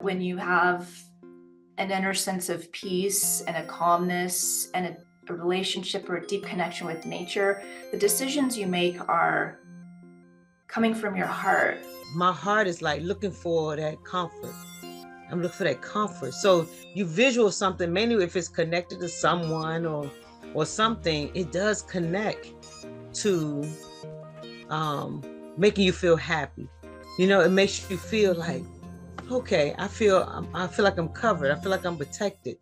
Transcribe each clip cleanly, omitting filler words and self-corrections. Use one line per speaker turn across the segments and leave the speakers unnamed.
when you have an inner sense of peace and a calmness and a relationship or a deep connection with nature, the decisions you make are coming from your heart.
My heart is like looking for that comfort. I'm looking for that comfort. So you visual something, mainly if it's connected to someone or something, it does connect to making you feel happy. You know, it makes you feel like, okay, I feel like I'm covered. I feel like I'm protected.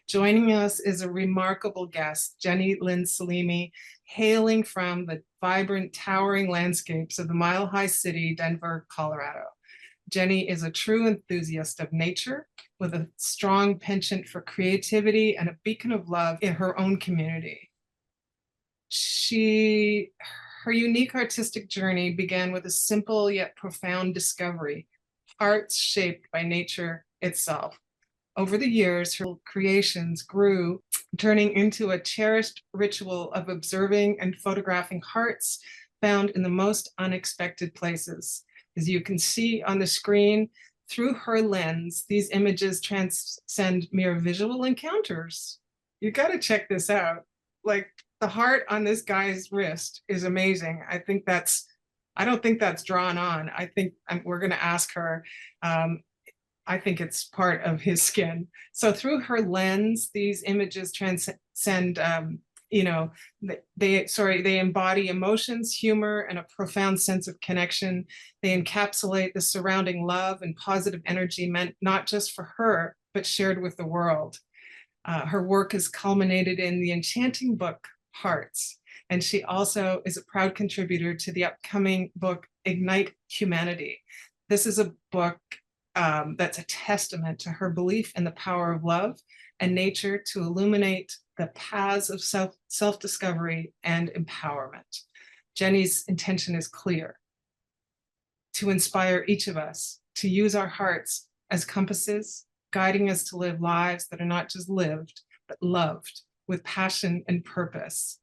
Joining us is a remarkable guest, Jenny Lynn Salimi, hailing from the vibrant, towering landscapes of the Mile High City, Denver, Colorado. Jenny is a true enthusiast of nature with a strong penchant for creativity and a beacon of love in her own community. Her unique artistic journey began with a simple yet profound discovery: hearts shaped by nature itself. Over the years, her creations grew, turning into a cherished ritual of observing and photographing hearts found in the most unexpected places. As you can see on the screen, through her lens, these images transcend mere visual encounters. You got to check this out. Like, the heart on this guy's wrist is amazing. I don't think that's drawn on. I think we're going to ask her. I think it's part of his skin. So through her lens, these images transcend, they embody emotions, humor, and a profound sense of connection. They encapsulate the surrounding love and positive energy meant not just for her, but shared with the world. Her work is culminated in the enchanting book, Hearts. And she also is a proud contributor to the upcoming book, Ignite Humanity. This is a book that's a testament to her belief in the power of love and nature to illuminate the paths of self-discovery and empowerment. Jenny's intention is clear: to inspire each of us to use our hearts as compasses, guiding us to live lives that are not just lived, but loved with passion and purpose.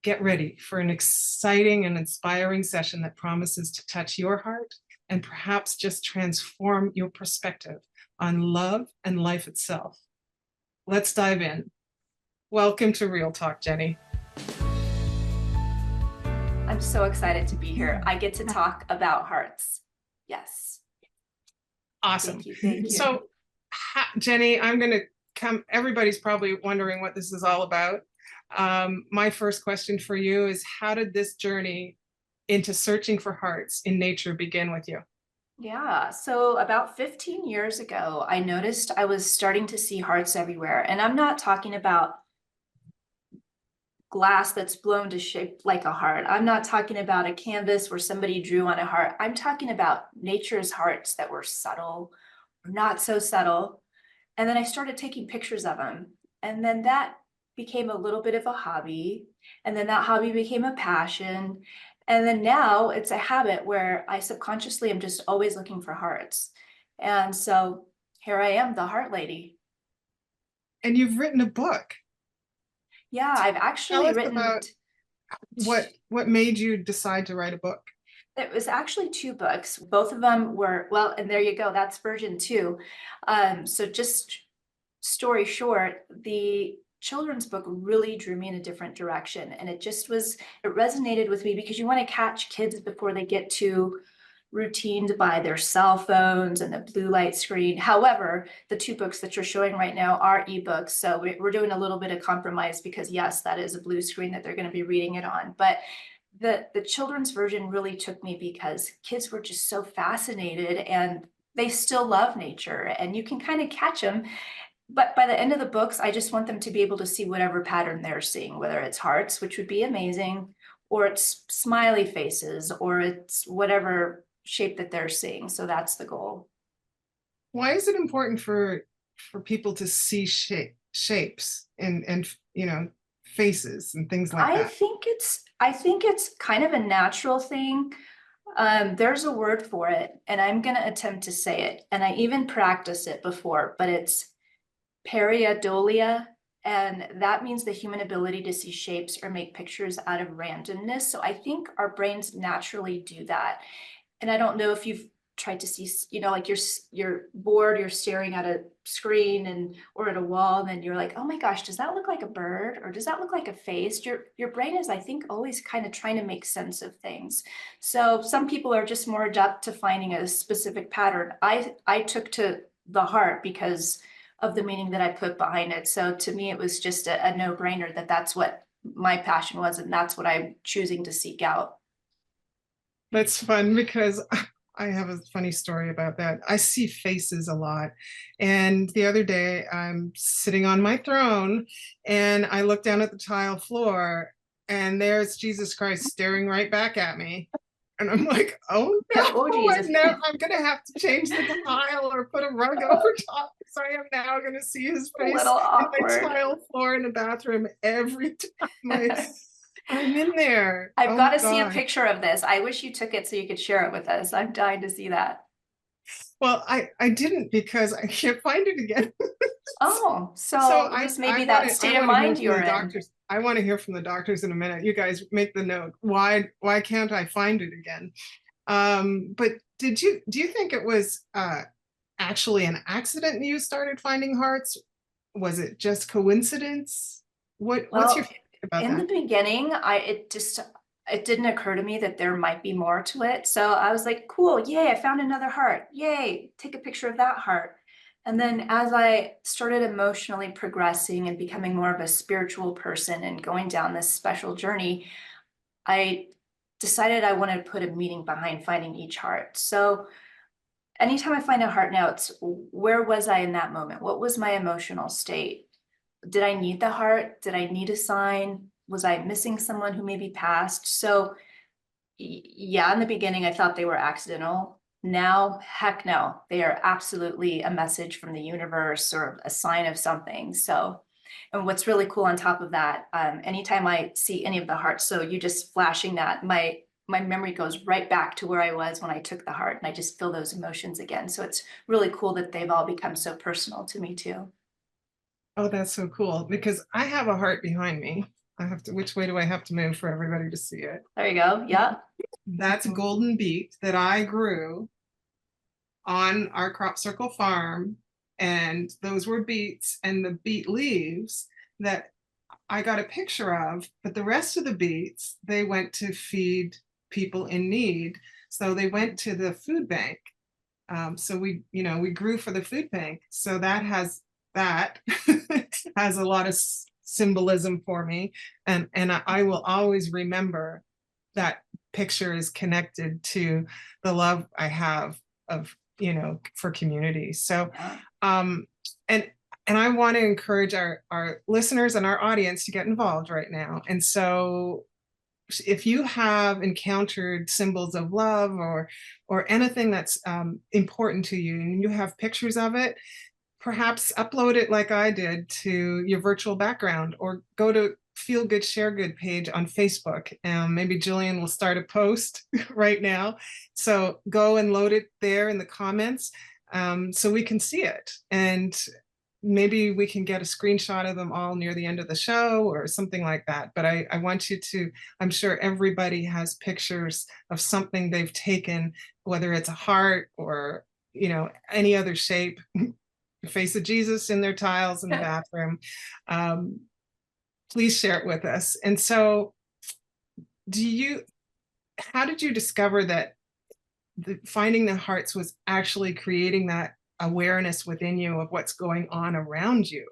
Get ready for an exciting and inspiring session that promises to touch your heart and perhaps just transform your perspective on love and life itself. Let's dive in. Welcome to Real Talk, Jenny.
I'm so excited to be here. I get to talk about hearts. Yes.
Awesome.
Thank you.
So, Jenny, I'm going to come, everybody's probably wondering what this is all about. My first question for you is, how did this journey into searching for hearts in nature begin with you?
Yeah, so about 15 years ago, I noticed I was starting to see hearts everywhere. And I'm not talking about glass that's blown to shape like a heart. I'm not talking about a canvas where somebody drew on a heart. I'm talking about nature's hearts that were subtle or not so subtle. And then I started taking pictures of them. And then that became a little bit of a hobby. And then that hobby became a passion. And then now it's a habit where I subconsciously am just always looking for hearts. And so here I am, the heart lady.
And you've written a book.
Yeah, I've actually written.
About what made you decide to write a book?
It was actually 2 books. Both of them were, well, and there you go, that's version 2. So just story short, the children's book really drew me in a different direction. And it resonated with me because you want to catch kids before they get too routined by their cell phones and the blue light screen. However, the 2 books that you're showing right now are ebooks. So we're doing a little bit of compromise because yes, that is a blue screen that they're going to be reading it on. But the children's version really took me because kids were just so fascinated and they still love nature and you can kind of catch them. But by the end of the books, I just want them to be able to see whatever pattern they're seeing, whether it's hearts, which would be amazing, or it's smiley faces, or it's whatever shape that they're seeing. So that's the goal.
Why is it important for people to see shapes and faces and things like
I
that?
think it's kind of a natural thing. There's a word for it, and I'm going to attempt to say it. And I even practiced it before, but it's pareidolia. And that means the human ability to see shapes or make pictures out of randomness. So I think our brains naturally do that. And I don't know if you've tried to see, like you're bored, you're staring at a screen or at a wall, and then you're like, oh my gosh, does that look like a bird, or does that look like a face? Your brain is, I think, always kind of trying to make sense of things. So some people are just more adept to finding a specific pattern. I took to the heart because of the meaning that I put behind it. So to me, it was just a no-brainer that that's what my passion was, and that's what I'm choosing to seek out.
That's fun because I have a funny story about that. I see faces a lot. And the other day I'm sitting on my throne and I look down at the tile floor and there's Jesus Christ staring right back at me. And I'm like, oh no,
Oh, Jesus.
I'm going to have to change the tile or put a rug over top. So I am now going to see his
A
face
little
in my
awkward.
tile floor in the bathroom every time I'm in there.
I've
Oh
got
my
to see a
God.
picture of this. I wish you took it so you could share it with us. I'm dying to see that.
Well, I didn't because I can't find it again.
Oh, so
So
it was
I
maybe
want
that
to
state of
hear
mind
from
you're
the
in.
doctors. I want to hear from the doctors in a minute. You guys make the note. Why can't I find it again? But do you think it was actually an accident you started finding hearts? Was it just coincidence? What's your
Well,
feeling about
in the
that?
beginning, it didn't occur to me that there might be more to it. So I was like, cool, yay, I found another heart. Yay, take a picture of that heart. And then as I started emotionally progressing and becoming more of a spiritual person and going down this special journey, I decided I wanted to put a meaning behind finding each heart. So anytime I find a heart now, it's where was I in that moment? What was my emotional state? Did I need the heart? Did I need a sign? Was I missing someone who maybe passed? So yeah, in the beginning, I thought they were accidental. Now, heck no, they are absolutely a message from the universe or a sign of something. So, and what's really cool on top of that, anytime I see any of the hearts, so you just flashing that, my memory goes right back to where I was when I took the heart, and I just feel those emotions again. So it's really cool that they've all become so personal to me too.
Oh, that's so cool because I have a heart behind me. Which way do I have to move for everybody to see it?
There you go. Yeah.
That's golden beet that I grew on our crop circle farm. And those were beets and the beet leaves that I got a picture of, but the rest of the beets, they went to feed people in need. So they went to the food bank. So we grew for the food bank. So that has has a lot of symbolism for me. And I will always remember that picture is connected to the love I have of, for community. So, and I want to encourage our listeners and our audience to get involved right now. And so if you have encountered symbols of love or anything that's important to you and you have pictures of it, perhaps upload it like I did to your virtual background or go to Feel Good Share Good page on Facebook. Maybe Jillian will start a post right now. So go and load it there in the comments so we can see it. And maybe we can get a screenshot of them all near the end of the show or something like that. But I want you to, I'm sure everybody has pictures of something they've taken, whether it's a heart or, any other shape. Face of Jesus in their tiles in the bathroom. Please share it with us. And so how did you discover that finding the hearts was actually creating that awareness within you of what's going on around you?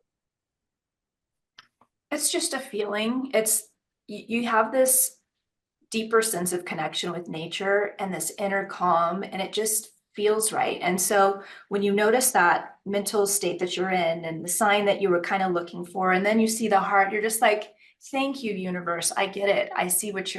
It's just a feeling. You have this deeper sense of connection with nature and this inner calm, and it just feels right. And so when you notice that mental state that you're in and the sign that you were kind of looking for, and then you see the heart, you're just like, Thank you, universe. I get it. I see what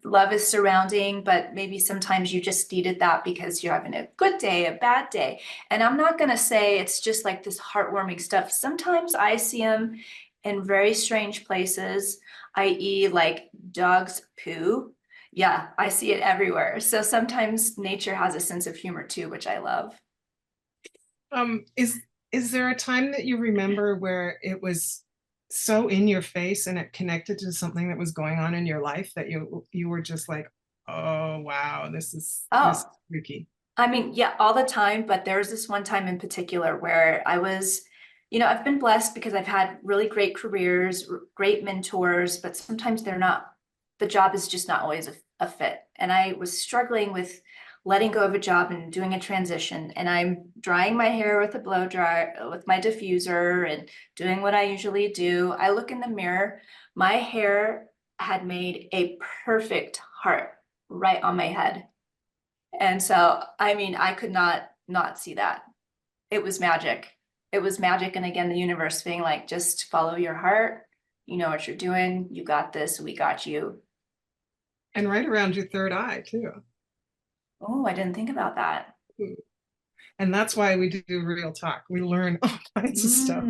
love is surrounding, but maybe sometimes you just needed that because you're having a good day, a bad day. And I'm not going to say it's just like this heartwarming stuff. Sometimes I see them in very strange places, i.e. like dogs poo. Yeah, I see it everywhere. So sometimes nature has a sense of humor too, which I love.
Is there a time that you remember where it was so in your face and it connected to something that was going on in your life that you were just like, oh wow, this is
Oh,
freaky?
I mean, yeah, all the time, but there was this one time in particular where I was, I've been blessed because I've had really great careers, great mentors, but sometimes the job is just not always a fit. And I was struggling with letting go of a job and doing a transition. And I'm drying my hair with a blow dryer, with my diffuser, and doing what I usually do. I look in the mirror, my hair had made a perfect heart right on my head. And so, I mean, I could not see that. It was magic. It was magic. And again, the universe being like, just follow your heart. You know what you're doing. You got this. We got you.
And right around your third eye too.
Oh, I didn't think about that.
And that's why we do real talk. We learn all kinds of stuff.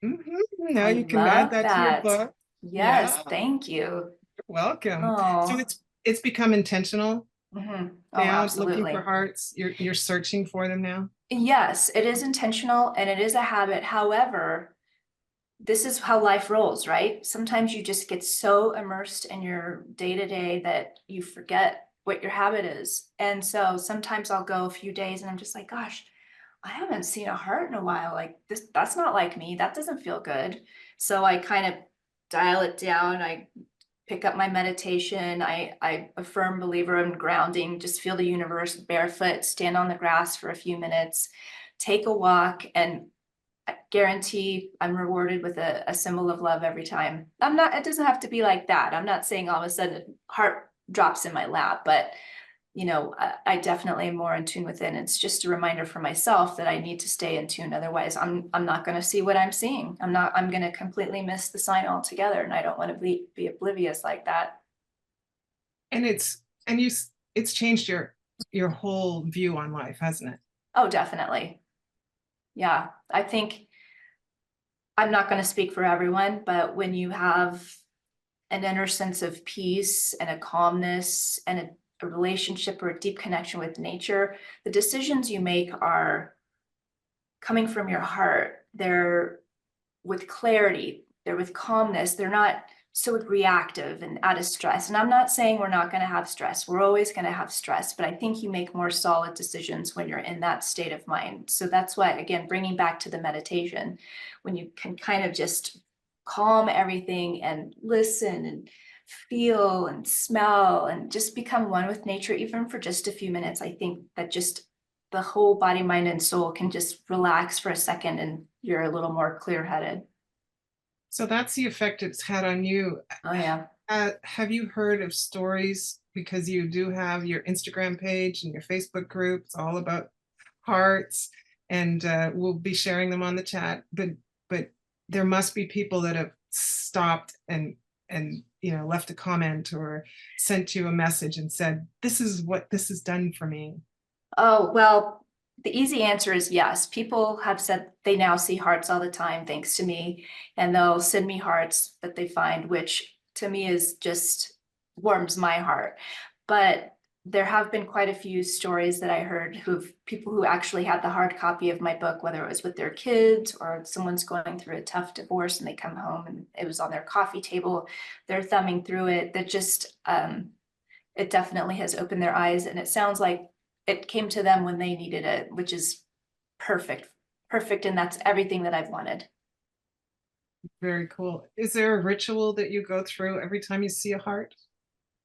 Now
I
you can add
love
that to your
that.
book.
Yes,
Yeah,
thank you.
you're welcome. So
Oh,
it's become intentional
oh,
now, looking for
absolutely.
hearts. You're searching for them now.
Yes, it is intentional and it is a habit. However, this is how life rolls, right? Sometimes you just get so immersed in your day to day that you forget what your habit is. And so sometimes I'll go a few days and I'm just like, gosh, I haven't seen a heart in a while. Like this, that's not like me. That doesn't feel good. So I kind of dial it down. I pick up my meditation. I a firm believer in grounding, just feel the universe barefoot, stand on the grass for a few minutes, take a walk, and I guarantee I'm rewarded with a symbol of love every time. It doesn't have to be like that. I'm not saying all of a sudden heart drops in my lap, but I definitely am more in tune with it. And it's just a reminder for myself that I need to stay in tune. Otherwise, I'm not going to see what I'm seeing. I'm going to completely miss the sign altogether. And I don't want to be oblivious like that.
And it's changed your whole view on life, hasn't it?
Oh, definitely. Yeah. I think I'm not going to speak for everyone, but when you have an inner sense of peace and a calmness and a relationship or a deep connection with nature, the decisions you make are coming from your heart. They're with clarity, they're with calmness, they're not so reactive and out of stress. And I'm not saying we're not going to have stress. We're always going to have stress, but I think you make more solid decisions when you're in that state of mind. So that's why, again, bringing back to the meditation, when you can kind of just calm everything and listen and feel and smell and just become one with nature, even for just a few minutes, I think that just the whole body, mind, and soul can just relax for a second and you're a little more clear-headed.
So that's the effect it's had on you.
Oh, yeah.
Have you heard of stories, because you do have your Instagram page and your Facebook group, it's all about hearts, and we'll be sharing them on the chat, but there must be people that have stopped and left a comment or sent you a message and said, this is what this has done for me.
Oh, well, the easy answer is yes. People have said they now see hearts all the time, thanks to me, and they'll send me hearts that they find, which to me is just warms my heart. But there have been quite a few stories that I heard people who actually had the hard copy of my book, whether it was with their kids or someone's going through a tough divorce and they come home and it was on their coffee table, they're thumbing through it. That just it definitely has opened their eyes, and it sounds like it came to them when they needed it, which is perfect. Perfect. And that's everything that I've wanted.
Very cool. Is there a ritual that you go through every time you see a heart?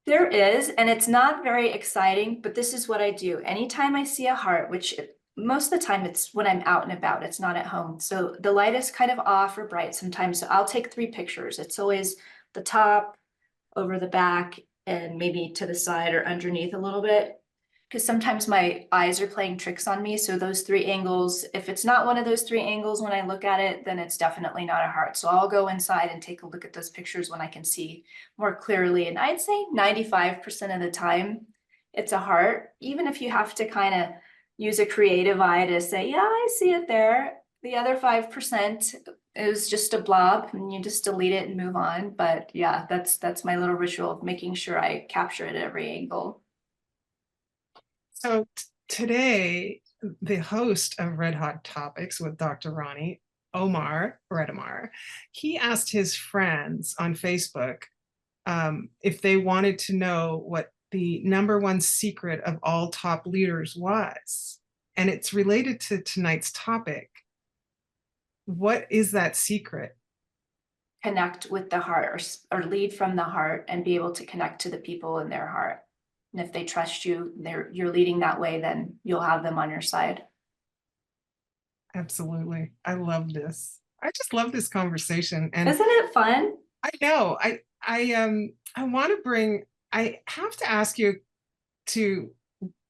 There is, and it's not very exciting, but this is what I do. Anytime I see a heart, which most of the time it's when I'm out and about, it's not at home. So the light is kind of off or bright sometimes. So I'll take 3 pictures. It's always the top, over the back, and maybe to the side or underneath a little bit. because sometimes my eyes are playing tricks on me. So those 3 angles, if it's not one of those 3 angles when I look at it, then it's definitely not a heart. So I'll go inside and take a look at those pictures when I can see more clearly. And I'd say 95% of the time, it's a heart. Even if you have to kind of use a creative eye to say, yeah, I see it there. The other 5% is just a blob and you just delete it and move on. But yeah, that's my little ritual of making sure I capture it at every angle.
So today, the host of Red Hot Topics with Dr. Roni, Omar Redamar, he asked his friends on Facebook if they wanted to know what the #1 secret of all top leaders was. And it's related to tonight's topic. What is that secret?
Connect with the heart, or lead from the heart and be able to connect to the people in their heart. And if they trust you, you're leading that way, then you'll have them on your side.
Absolutely. I love this. I just love this conversation. And
Isn't it fun?
I know I want to bring, I have to ask you to,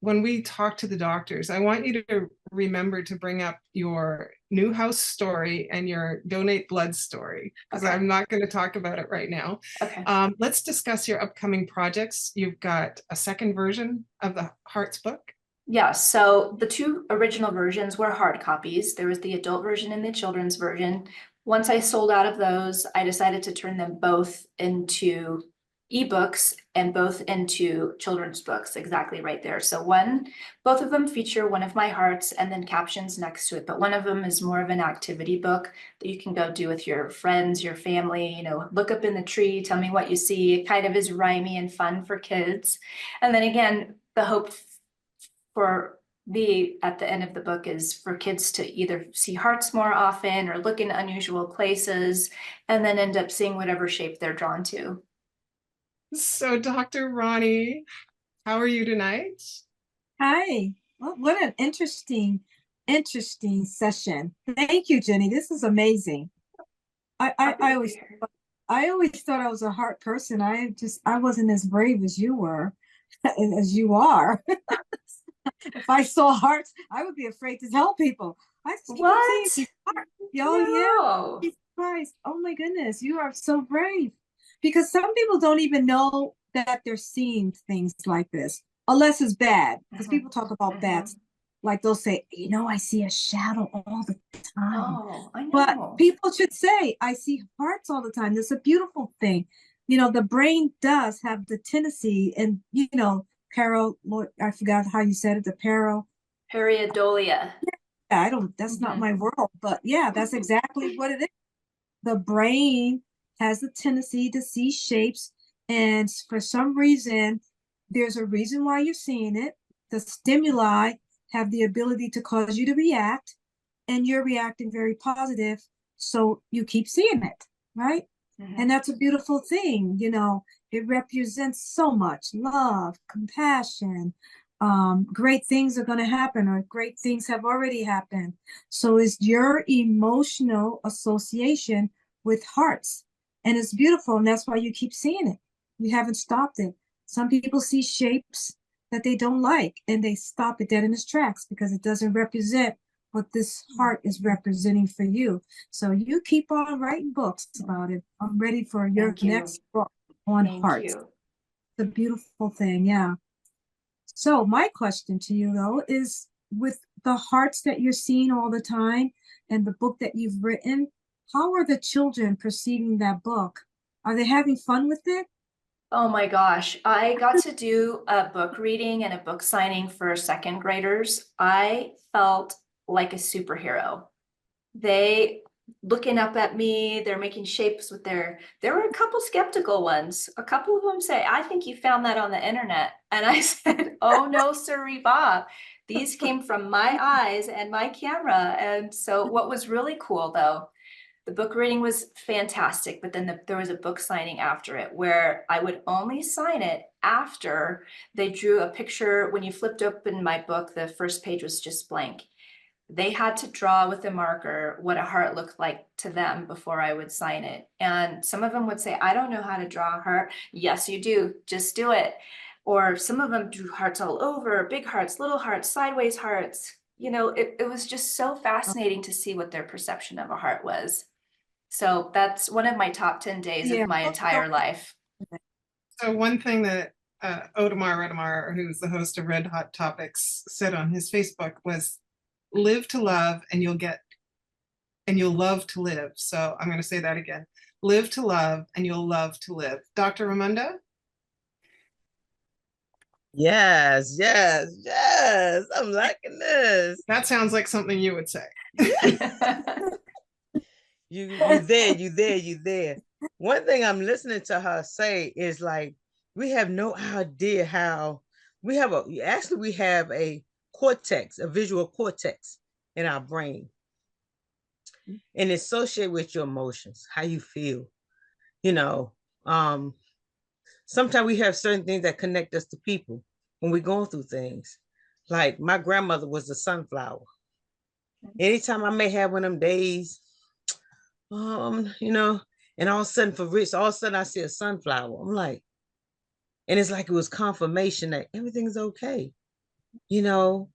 when we talk to the doctors, I want you to remember to bring up your new house story and your donate blood story, because
Okay.
I'm not going to talk about it right now.
Okay.
Let's discuss your upcoming projects. You've got a second version of the Hearts book.
Yeah, so the 2 original versions were hard copies. There was the adult version and the children's version. Once I sold out of those, I decided to turn them both into ebooks and both into children's books, exactly right there. So both of them feature one of my hearts and then captions next to it, but one of them is more of an activity book that you can go do with your friends, your family, look up in the tree, tell me what you see. It kind of is rhymey and fun for kids. And then again, the hope for me at the end of the book is for kids to either see hearts more often or look in unusual places and then end up seeing whatever shape they're drawn to.
So Dr. Roni, how are you tonight?
Hi. Well, what an interesting session. Thank you, Jenny. This is amazing. I always thought I was a heart person. I wasn't as brave as you were, as you are. If I saw hearts, I would be afraid to tell people. I just keep saying heart. Oh, yeah. Christ. Oh my goodness, you are so brave. Because some people don't even know that they're seeing things like this, unless it's bad. Because people talk about bad, like they'll say, I see a shadow all the time.
Oh, I know.
But people should say, I see hearts all the time. That's a beautiful thing. The brain does have the tendency, and I forgot how you said it,
pareidolia.
Yeah, that's not my world, but yeah, that's exactly what it is. The brain has the tendency to see shapes, and for some reason, there's a reason why you're seeing it. The stimuli have the ability to cause you to react, and you're reacting very positive, so you keep seeing it, right? And that's a beautiful thing. It represents so much love, compassion. Great things are going to happen, or great things have already happened. So it's your emotional association with hearts, and it's beautiful, and that's why you keep seeing it. You haven't stopped it. Some people see shapes that they don't like, and they stop it dead in its tracks because it doesn't represent what this heart is representing for you. So you keep on writing books about it. I'm ready for your next book on hearts. It's a beautiful thing, yeah. So my question to you, though, is with the hearts that you're seeing all the time and the book that you've written, how are the children perceiving that book? Are they having fun with it?
Oh my gosh, I got to do a book reading and a book signing for 2nd graders. I felt like a superhero. They looking up at me, they're making shapes with there were a couple skeptical ones. A couple of them say, I think you found that on the internet. And I said, oh no, sirree Bob. These came from my eyes and my camera. And so what was really cool though, the book reading was fantastic, but then there was a book signing after it where I would only sign it after they drew a picture. When you flipped open my book, the first page was just blank. They had to draw with a marker what a heart looked like to them before I would sign it. And some of them would say, I don't know how to draw a heart. Yes, you do. Just do it. or some of them drew hearts all over, big hearts, little hearts, sideways hearts. You know, it was just so fascinating to see what their perception of a heart was. So that's one of my top 10 days
Yeah.
of my entire life.
So one thing that Odomar Redamar, who's the host of Red Hot Topics, said on his Facebook was, live to love and you'll love to live. So I'm going to say that again. Live to love and you'll love to live. Dr. Romunda?
Yes, yes, yes. I'm liking this.
That sounds like something you would say.
You there. One thing I'm listening to her say is like, we have no idea how we have a cortex, a visual cortex in our brain. And it's associated with your emotions, how you feel. You know, sometimes we have certain things that connect us to people when we're going through things. Like my grandmother was a sunflower. Anytime I may have one of them days, you know, and all of a sudden all of a sudden I see a sunflower. I'm like, and it's like it was confirmation that everything's okay. You know,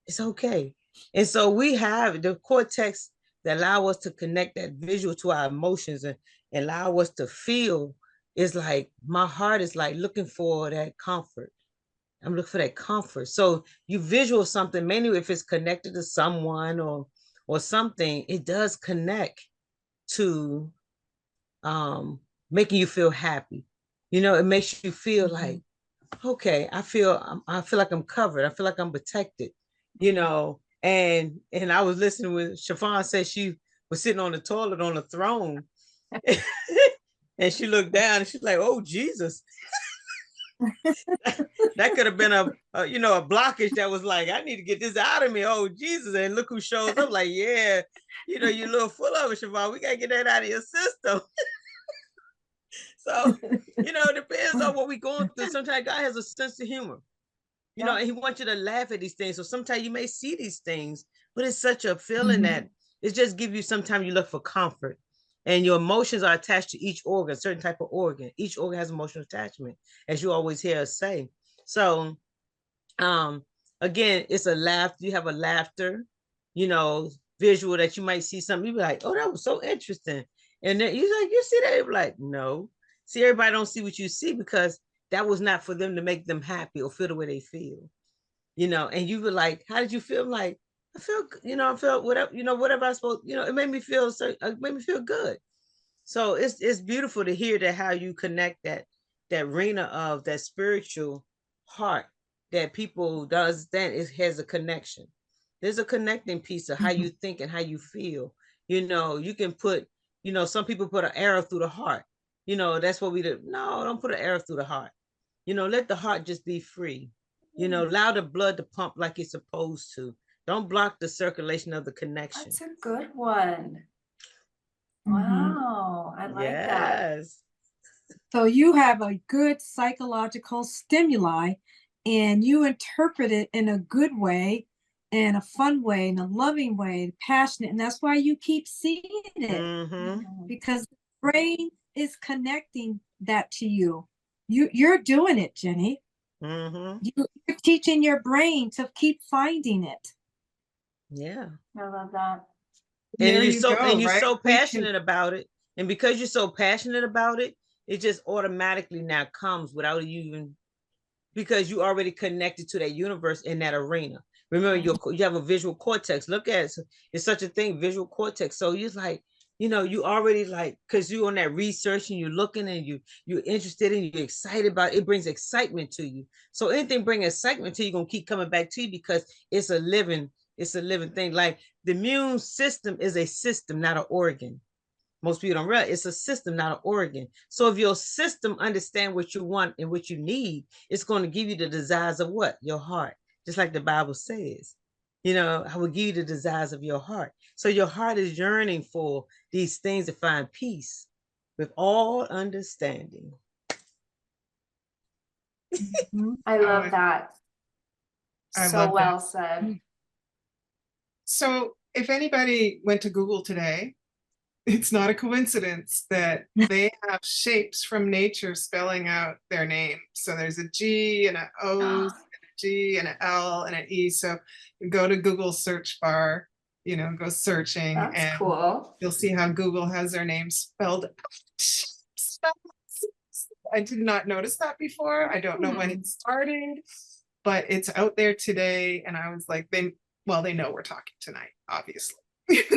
it's okay. And so we have the cortex that allow us to connect that visual to our emotions and allow us to feel. Is like my heart is like looking for that comfort. I'm looking for that comfort. So you visual something, mainly if it's connected to someone or something, it does connect to making you feel happy. You know, it makes you feel like, okay, I feel like I'm covered. I feel like I'm protected, you know. And I was listening with Siobhan said she was sitting on the toilet on the throne. And she looked down and she's like, oh, Jesus. That could have been a blockage that was like, I need to get this out of me. Oh, Jesus. And look who shows up like, yeah, you know, you're a little full of it, Siobhan. We got to get that out of your system. So, you know, it depends on what we're going through. Sometimes God has a sense of humor, you know, and he wants you to laugh at these things. So sometimes you may see these things, but it's such a feeling that it just gives you, sometimes you look for comfort. And your emotions are attached to each organ, certain type of organ. Each organ has emotional attachment, as you always hear us say. So, again, it's a laugh. You have a laughter, you know, visual that you might see something. You be like, oh, that was so interesting. And then you're like, you see that? You're like, no. See, everybody don't see what you see because that was not for them to make them happy or feel the way they feel, you know. And you were like, how did you feel? I'm like, I felt, you know, I felt whatever, you know, whatever I supposed, you know, it made me feel good. So it's beautiful to hear that how you connect that arena of that spiritual heart that people don't understand. It has a connection. There's a connecting piece of how you think and how you feel. You know, you can put, you know, some people put an arrow through the heart. You know, that's what we do. No, don't put an arrow through the heart. You know, let the heart just be free. You know, allow the blood to pump like it's supposed to. Don't block the circulation of the connection.
That's a good one. Wow, I like that.
So you have a good psychological stimuli and you interpret it in a good way, in a fun way, in a loving way, passionate. And that's why you keep seeing it because the brain is connecting that to you. You're doing it, Jenny. You're teaching your brain to keep finding it.
Yeah. I love that.
And you're so passionate about it. And because you're so passionate about it, it just automatically now comes without you even, because you already connected to that universe in that arena. Remember, you have a visual cortex. Look at it. It's such a thing, visual cortex. So you're like, you know, you already like, because you're on that research and you're looking and you're interested and you're excited about it. It brings excitement to you. So anything bring excitement to you, gonna keep coming back to you because it's a living thing. Like the immune system is a system, not an organ. Most people don't realize it's a system, not an organ. So if your system understand what you want and what you need, it's going to give you the desires of what? Your heart. Just like the Bible says, you know, I will give you the desires of your heart. So your heart is yearning for these things to find peace with all understanding.
I love that. So well said.
So if anybody went to Google today it's not a coincidence that they have shapes from nature spelling out their name. So there's a G and an O, and a G and an L and an E. So you go to Google search bar, you know, go searching,
That's
and
cool.
you'll see how Google has their name spelled. I did not notice that before. I don't know when it started, but it's out there today. And I was like, they know we're talking tonight, obviously.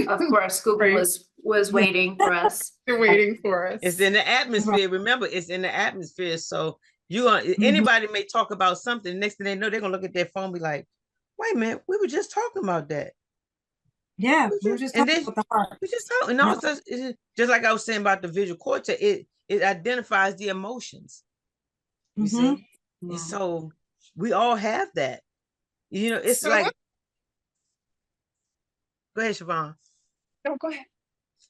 Of course, Google
Right.
was waiting for us.
They're waiting for us.
It's in the atmosphere. Remember, it's in the atmosphere. So anybody may talk about something. Next thing they know, they're gonna look at their phone and be like, wait a minute, we were just talking about that.
Yeah, we were just talking about the heart.
We just talking. No, it's just like I was saying about the visual cortex, it identifies the emotions. You see? And so we all have that. You know, it's so like, go ahead, Siobhan.
No, go ahead.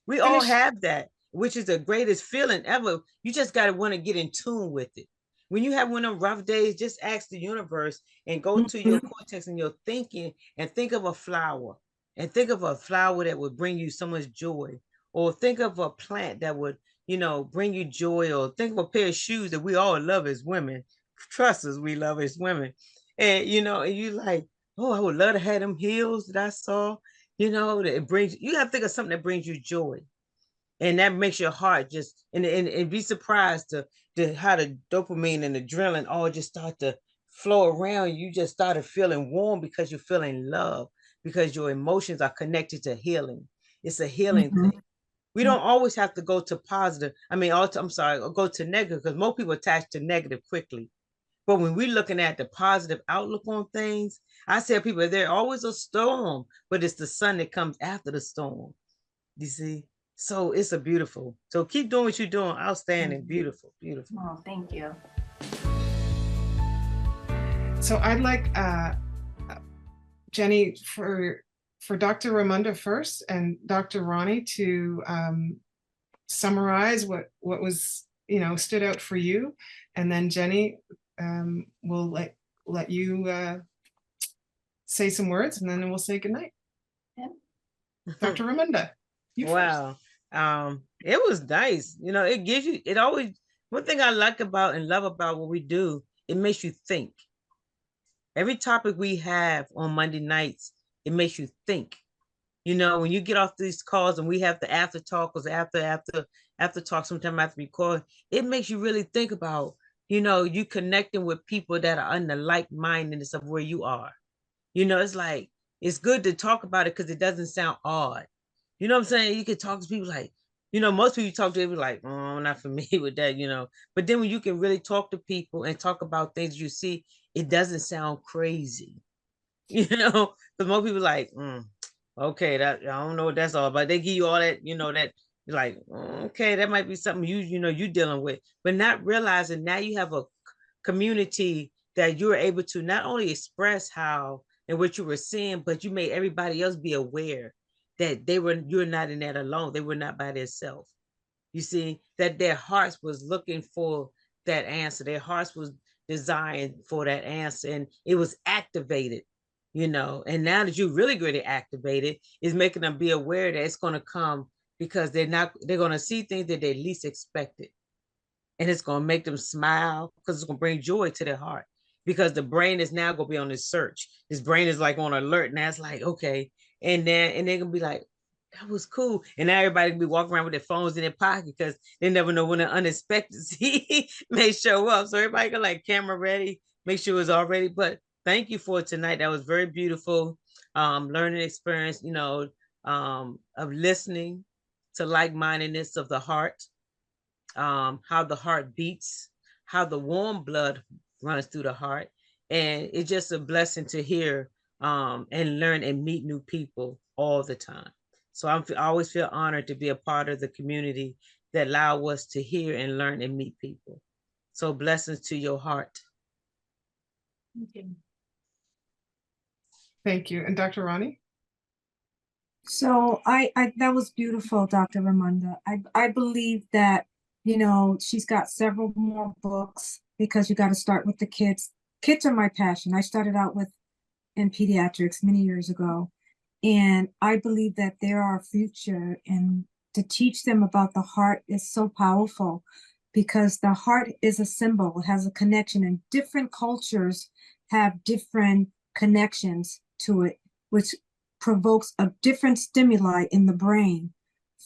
We all have that, which is the greatest feeling ever. You just got to want to get in tune with it. When you have one of them rough days, just ask the universe and go to your cortex and your thinking and think of a flower, and think of a flower that would bring you so much joy, or think of a plant that would, you know, bring you joy, or think of a pair of shoes that we all love as women. Trust us, we love as women. And, you know, and you like, oh, I would love to have them heels that I saw. You know, that it brings, you have to think of something that brings you joy. And that makes your heart just, and be surprised to how the dopamine and the adrenaline all just start to flow around. You just started feeling warm because you're feeling love, because your emotions are connected to healing. It's a healing thing. We don't always have to go to positive. I mean, or go to negative, because most people attach to negative quickly. But when we're looking at the positive outlook on things, I tell people there's always a storm, but it's the sun that comes after the storm. You see? So it's a beautiful. So keep doing what you're doing. Outstanding. Beautiful. Beautiful.
Oh, thank you.
So I'd like Jenny for Dr. Romunda first, and Dr. Roni to summarize what was, you know, stood out for you, and then Jenny we'll let you say some words, and then we'll say goodnight.
Yeah.
Dr. Romunda, you
wow. First. It was nice. You know, it gives you, it always, one thing I like about and love about what we do, it makes you think. Every topic we have on Monday nights, it makes you think. You know, when you get off these calls and we have the after talk, or after talk, sometime after we call, it makes you really think about, you know, you connecting with people that are on the like-mindedness of where you are. You know, it's like, it's good to talk about it because it doesn't sound odd. You know what I'm saying? You can talk to people like, you know, most people you talk to, they be like, oh, I'm not familiar with that, you know. But then when you can really talk to people and talk about things you see, it doesn't sound crazy. You know, because most people like, okay, that I don't know what that's all about. They give you all that, you know, that like, okay, that might be something you know, you dealing with, but not realizing now you have a community that you're able to not only express how and what you were seeing, but you made everybody else be aware that you're not in that alone. They were not by themselves. You see, that their hearts was looking for that answer. Their hearts was designed for that answer, and it was activated. You know, and now that you really get it activated, is making them be aware that it's going to come, because they're going to see things that they least expected. And it's going to make them smile, because it's going to bring joy to their heart, because the brain is now going to be on this search. This brain is like on alert. Now it's like, okay. And they're going to be like, that was cool. And now everybody can be walking around with their phones in their pocket, because they never know when an unexpected may show up. So everybody can like camera ready, make sure it's all ready. But thank you for tonight. That was very beautiful. Learning experience, you know, of listening to like-mindedness of the heart, how the heart beats, how the warm blood runs through the heart. And it's just a blessing to hear and learn and meet new people all the time. So I always feel honored to be a part of the community that allow us to hear and learn and meet people. So blessings to your heart.
Thank you.
Thank you. And Dr. Roni?
So I that was beautiful, Dr. Romunda. I believe that, you know, she's got several more books, because you got to start with the kids. Kids are my passion. I started out in pediatrics many years ago, and I believe that they're our future, and to teach them about the heart is so powerful, because the heart is a symbol, it has a connection, and different cultures have different connections to it, which provokes a different stimuli in the brain.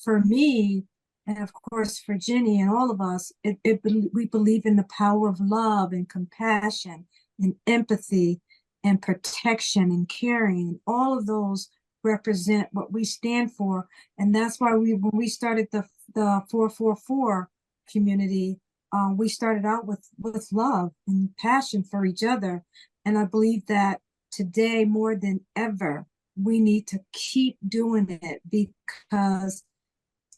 For me, and of course for Jenny and all of us, we believe in the power of love and compassion and empathy and protection and caring, and all of those represent what we stand for. And that's why when we started the 444 community, we started out with love and passion for each other. And I believe that today more than ever, we need to keep doing it, because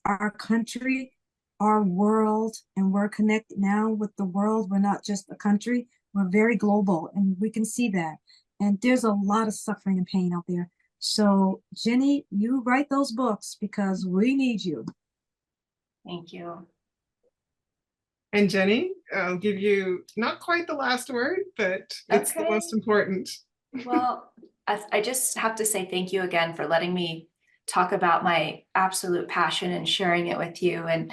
our country, our world, and we're connected now with the world. We're not just a country, we're very global, and we can see that. And there's a lot of suffering and pain out there. So Jenny, you write those books because we need you.
Thank you.
And Jenny, I'll give you not quite the last word, but it's the
Okay.
most important.
Well, I just have to say thank you again for letting me talk about my absolute passion and sharing it with you. And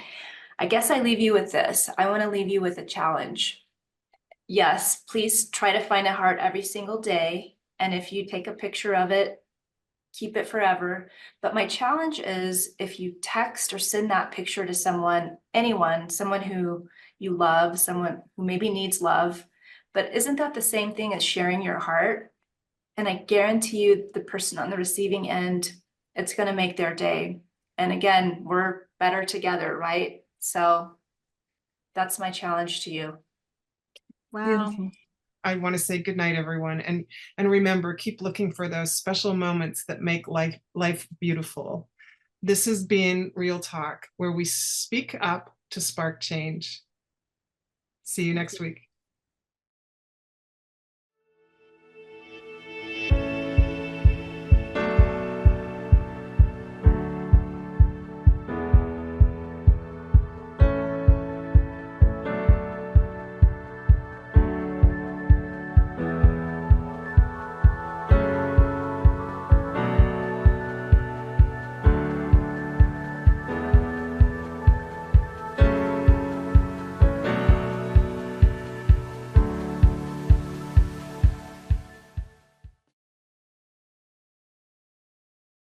I guess I leave you with this. I want to leave you with a challenge. Yes, please try to find a heart every single day. And if you take a picture of it, keep it forever. But my challenge is, if you text or send that picture to someone, someone who you love, someone who maybe needs love, but isn't that the same thing as sharing your heart? And I guarantee you, the person on the receiving end, it's going to make their day. And again, we're better together, right? So that's my challenge to you.
Wow.
Beautiful.
I want to say good night, everyone. And remember, keep looking for those special moments that make life beautiful. This has been Real Talk, where we speak up to spark change. See you next week.